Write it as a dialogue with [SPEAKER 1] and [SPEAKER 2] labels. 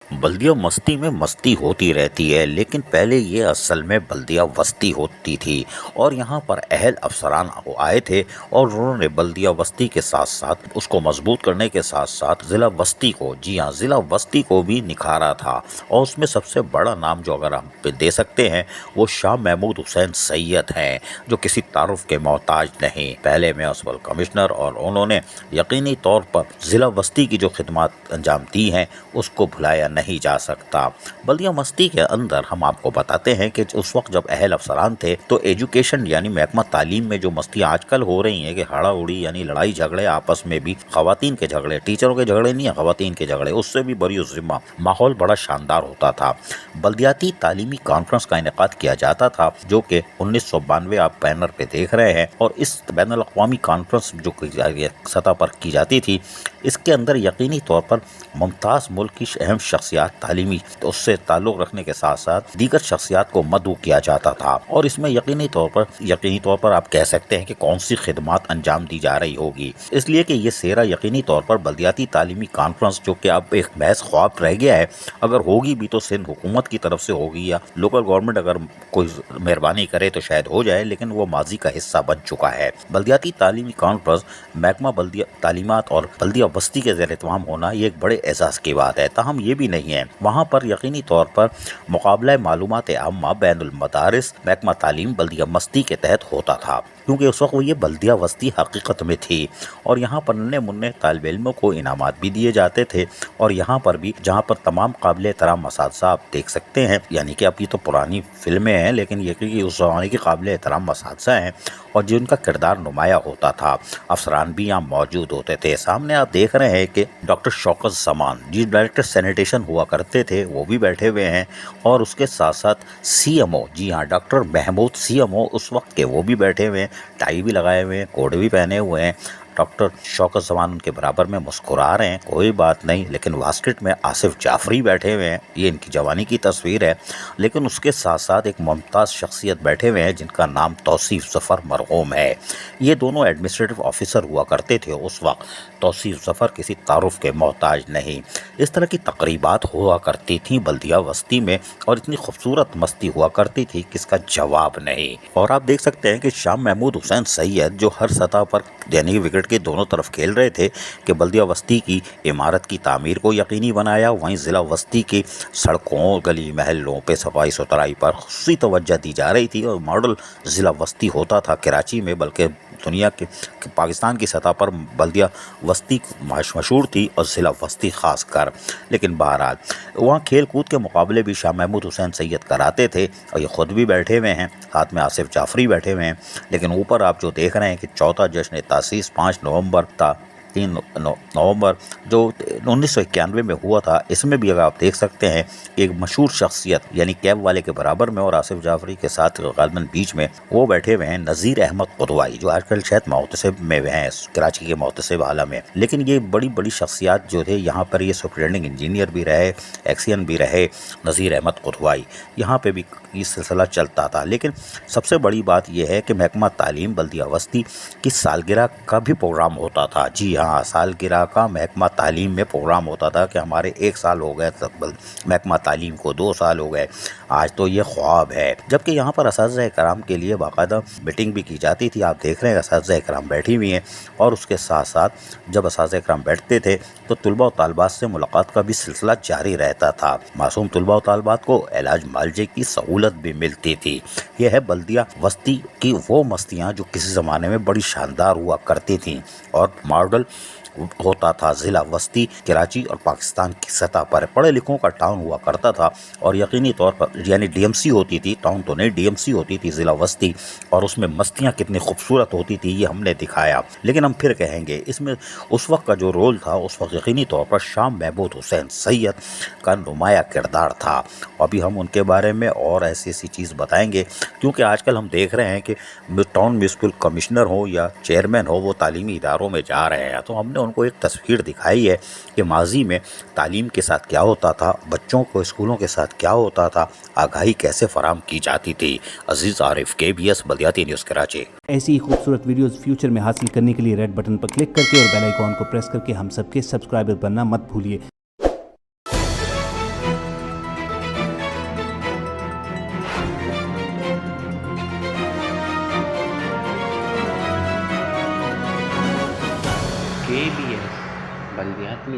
[SPEAKER 1] बल्दिया मस्ती में मस्ती होती रहती है, लेकिन पहले ये असल में बल्दिया वस्ती होती थी और यहाँ पर अहल अफसरान आए थे और उन्होंने बल्दिया वस्ती के साथ साथ उसको मजबूत करने के साथ साथ ज़िला वस्ती को, जी हाँ, ज़िला वस्ती को भी निखारा था। और उसमें सबसे बड़ा नाम जो अगर हम दे सकते हैं वो शाह महमूद हुसैन सैयद हैं, जो किसी तारुफ के मोहताज नहीं। पहले म्युनिसिपल कमिश्नर और उन्होंने यकीनी तौर पर ज़िला वस्ती की जो खिदमत अंजाम दी हैं उसको भुलाया नहीं जा सकता। बल्दिया मस्ती के अंदर हम आपको बताते हैं कि उस वक्त जब अहल अफसरान थे तो एजुकेशन यानी महकमा तालीम में जो मस्तियाँ आजकल हो रही हैं कि हड़ा उड़ी यानी लड़ाई झगड़े आपस में भी, खवातीन के झगड़े, टीचरों के झगड़े नहीं है, खवातीन के झगड़े, उससे भी बरी ज़िम्मा माहौल बड़ा शानदार होता था। बल्दियाती तालीमी कॉन्फ्रेंस का इनेकाद किया जाता था जो कि 1992 आप बैनर पे देख रहे हैं। और इस बैनुल अक़वामी कॉन्फ्रेंस जो सतह पर की जाती थी, इसके अंदर यकीनी तौर पर मुमताज़ मुल्क की अहम शख्सियात तालीमी तो उससे ताल्लुक़ रखने के साथ साथ दीगर शख्सियात को मदऊ किया जाता था। और इसमें यकीनी तौर पर आप कह सकते हैं कि कौन सी खिदमात अंजाम दी जा रही होगी, इसलिए कि ये सेरा यकीनी तौर पर बल्दियाती तालीमी कॉन्फ्रेंस जो कि अब एक महज ख्वाब रह गया है, अगर होगी भी तो सिंध हुकूमत की तरफ से होगी या लोकल गवर्नमेंट अगर कोई मेहरबानी करे तो शायद हो जाए, लेकिन वो माजी का हिस्सा बन चुका है। बल्दियाती तालीमी कॉन्फ्रेंस महकमा बल्दिया तालीमात और बल्दिया वस्ती के ज़ेर एहतमाम होना ये एक बड़े एजाज़ की बात है। ताहम ये भी नहीं है, वहाँ पर यकीनी तौर पर मुकाबला मालूमात आम्मा बैनुल मदारिस महकमा तालीम बल्दिया मस्ती के तहत होता था, क्योंकि उस वक्त ये बल्दिया वस्ती हकीकत में थी और यहाँ पर नन्हे मुन्ने तालिब इल्मों को इनामात भी दिए जाते थे। और यहाँ पर भी जहाँ पर तमाम काबिल एहतराम मसाजिद आप देख सकते हैं, यानी कि अब ये तो पुरानी फिल्में हैं लेकिन ये कि उस ज़माने के काबिल एहतराम मसाजिद हैं और जिनका किरदार नुमाया होता था। अफसरान भी यहाँ मौजूद होते थे। सामने आप देख रहे हैं कि डॉक्टर शौकत ज़मान जी डायरेक्टर सैनिटेशन हुआ करते थे, वो भी बैठे हुए हैं और उसके साथ साथ CMO, जी हाँ, डॉक्टर महमूद CMO उस वक्त के, वो भी बैठे हुए हैं, टाई भी लगाए हुए हैं, कोट भी पहने हुए हैं। डॉक्टर शौकत ज़मान उनके बराबर में मुस्कुरा रहे हैं, कोई बात नहीं, लेकिन वास्किट में आसिफ जाफरी बैठे हुए हैं, ये इनकी जवानी की तस्वीर है। लेकिन उसके साथ साथ एक मुमताज़ शख्सियत बैठे हुए हैं जिनका नाम तौसीफ़ ज़फ़र मरहूम है। ये दोनों एडमिनिस्ट्रेटिव ऑफिसर हुआ करते थे उस वक्त। तौसीफ़ ज़फ़र किसी तारुफ के मोहताज नहीं। इस तरह की तकरीबात हुआ करती थी बल्दिया वस्ती में और इतनी खूबसूरत मस्ती हुआ करती थी कि इसका जवाब नहीं। और आप देख सकते हैं कि शाह महमूद हुसैन सैयद जो हर सतह पर यानी विकेट के दोनों तरफ खेल रहे थे कि बल्दिया वस्ती की इमारत की तामीर को यकीनी बनाया, वहीं ज़िला वस्ती की सड़कों, गली महलों पे सफाई सुथराई पर खुसूसी तवज्जो दी जा रही थी। और मॉडल ज़िला वस्ती होता था कराची में, बल्कि दुनिया के पाकिस्तान की सतह पर बल्दिया वस्ती मशहूर थी और ज़िला वस्ती ख़ास कर। लेकिन बहरहाल वहाँ खेल कूद के मुकाबले भी शाह महमूद हुसैन सैयद कराते थे और ये ख़ुद भी बैठे हुए हैं, साथ में आसिफ जाफरी बैठे हुए हैं। लेकिन ऊपर आप जो देख रहे हैं कि चौथा जश्न तासीस 5 नवंबर था, 3 नवंबर जो 1991 में हुआ था, इसमें भी अगर आप देख सकते हैं एक मशहूर शख्सियत यानी कैब वाले के बराबर में और आसिफ जाफरी के साथ गालिबन बीच में वो बैठे हुए हैं नज़ीर अहमद कुदवाई, जो आजकल शायद मोहतसिब में हैं, कराची के मोहतसिब आला में। लेकिन ये बड़ी बड़ी शख्सियात जो थे यहाँ पर, ये सुपरिटेंडिंग इंजीनियर भी रहे, एक्सियन भी रहे नज़ीर अहमद कुदवाई, यहाँ पर भी ये सिलसिला चलता था। लेकिन सबसे बड़ी बात यह है कि महकमा तालीम बल्दिया वस्ती की सालगिरह का भी प्रोग्राम होता था। जी हाँ, सालगिरह का महकमा तालीम में प्रोग्राम होता था कि हमारे 1 साल हो गए तकबल महकमा तालीम को, 2 साल हो गए, आज तो ये ख्वाब है। जबकि यहाँ पर असातिज़ा इकराम के लिए बाकायदा मीटिंग भी की जाती थी। आप देख रहे हैं असातिज़ा इकराम बैठी हुई हैं और उसके साथ साथ जब असातिज़ा इकराम बैठते थे तो तलबा और तालबात से मुलाकात का भी सिलसिला जारी रहता था। मासूम तलबा और तालबात को इलाज मालजे की सहूलत भी मिलती थी। यह है बल्दिया वस्ती की वो मस्तियाँ जो किसी ज़माने में बड़ी शानदार हुआ करती थीं और मॉडल होता था ज़िला वस्ती कराची और पाकिस्तान की सतह पर पढ़े लिखों का टाउन हुआ करता था। और यकीनी तौर पर यानी DMC होती थी, टाउन तो नहीं, DMC होती थी ज़िला वस्ती, और उसमें मस्तियाँ कितनी खूबसूरत होती थी ये हमने दिखाया। लेकिन हम फिर कहेंगे इसमें उस वक्त का जो रोल था, उस वक्त यकीनी तौर पर शाह महमूद हुसैन सैयद का नुमाया किरदार था। अभी हम उनके बारे में और ऐसी ऐसी चीज़ बताएंगे, क्योंकि आजकल हम देख रहे हैं कि टाउन म्यूनिसिपल कमिश्नर हो या चेयरमैन हो वो तालीमी इदारों में जा रहे हैं, तो हमने उनको एक तस्वीर दिखाई है कि माजी में तालीम के साथ क्या होता था, बच्चों को स्कूलों के साथ क्या होता था, आगाही कैसे फराम की जाती थी। अजीज़ आरिफ, KBS बल्दियाती न्यूज़ कराची।
[SPEAKER 2] ऐसी ही खूबसूरत वीडियोस फ्यूचर में हासिल करने के लिए रेड बटन पर क्लिक करके और बेल आइकॉन को प्रेस करके हम सबके सब्सक्राइबर बनना मत भूलिए।
[SPEAKER 3] KBS بلدیاتی